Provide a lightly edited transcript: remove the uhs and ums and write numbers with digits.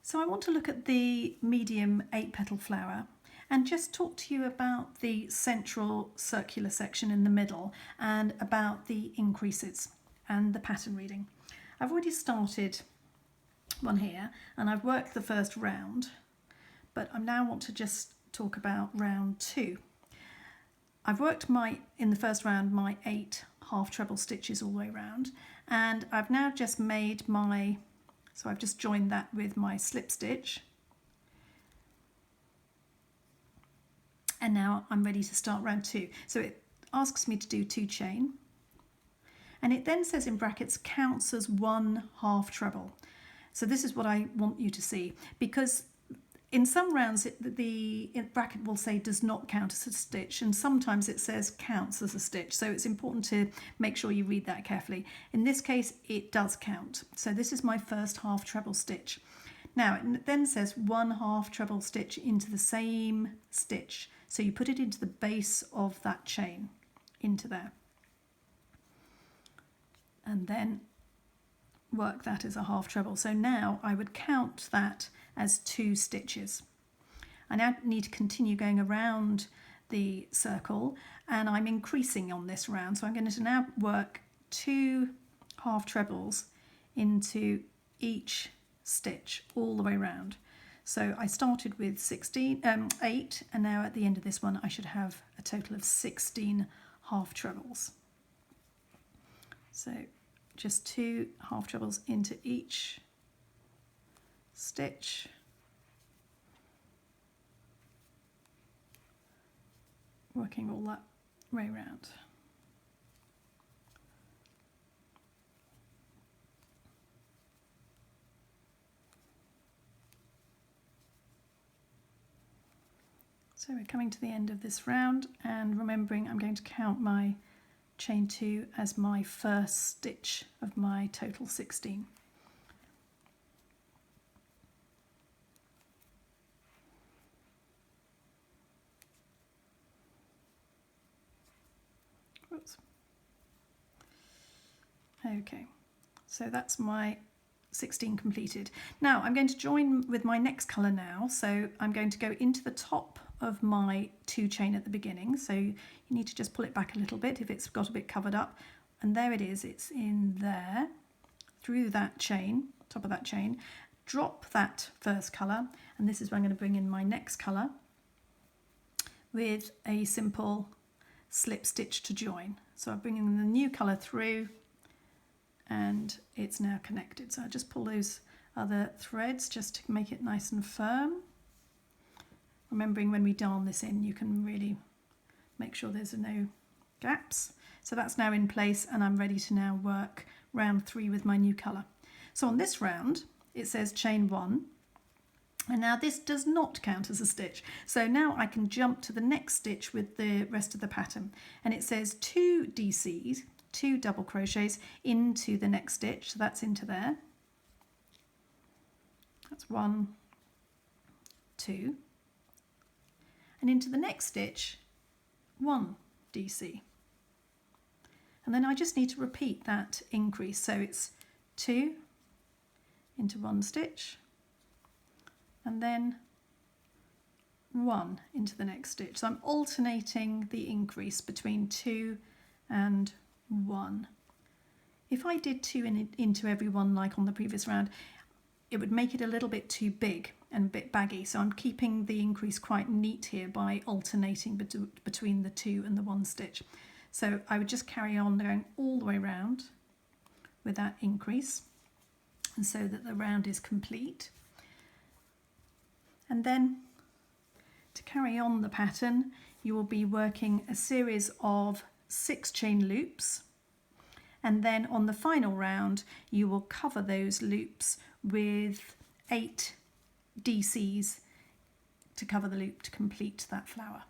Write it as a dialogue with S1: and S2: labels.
S1: So I want to look at the medium 8-petal flower and just talk to you about the central circular section in the middle and about the increases and the pattern reading. I've already started one here and I've worked the first round, but I now want to just talk about round 2. I've worked in the first round my 8 half treble stitches all the way around, and I've now just made so I've just joined that with my slip stitch, and now I'm ready to start round 2. So it asks me to do 2 chain, and it then says in brackets counts as 1 half treble. So this is what I want you to see, because in some rounds the bracket will say does not count as a stitch, and sometimes it says counts as a stitch, so it's important to make sure you read that carefully. In this case it does count, so this is my first half treble stitch. Now it then says 1 half treble stitch into the same stitch, so you put it into the base of that chain, into there, and then work that as a half treble. So now I would count that as 2 stitches. I now need to continue going around the circle, and I'm increasing on this round, so I'm going to now work 2 half trebles into each stitch all the way around. So I started with 8, and now at the end of this one I should have a total of 16 half trebles. So just 2 half trebles into each stitch, working all that way around. So we're coming to the end of this round, and remembering I'm going to count my chain 2 as my first stitch of my total 16. Oops. Okay, so that's my 16 completed. Now I'm going to join with my next colour now, so I'm going to go into the top of my 2 chain at the beginning, so you need to just pull it back a little bit if it's got a bit covered up, and there it is, it's in there, through that chain, top of that chain. Drop that first colour, and this is where I'm going to bring in my next colour with a simple slip stitch to join. So I'm bringing the new colour through, and it's now connected. So I just pull those other threads just to make it nice and firm. Remembering when we darn this in, you can really make sure there's no gaps. So that's now in place, and I'm ready to now work round 3 with my new colour. So on this round it says chain 1, and now this does not count as a stitch. So now I can jump to the next stitch with the rest of the pattern, and it says 2 DCs, 2 double crochets into the next stitch, so that's into there. That's 1, 2, and into the next stitch 1 DC, and then I just need to repeat that increase, so it's 2 into 1 stitch, and then 1 into the next stitch. So I'm alternating the increase between 2 and 1. If I did 2 into every one like on the previous round, it would make it a little bit too big and a bit baggy, so I'm keeping the increase quite neat here by alternating between the 2 and the 1 stitch. So I would just carry on going all the way around with that increase, and so that the round is complete. And then to carry on the pattern, you will be working a series of 6 chain loops, and then on the final round you will cover those loops with 8 DCs to cover the loop to complete that flower.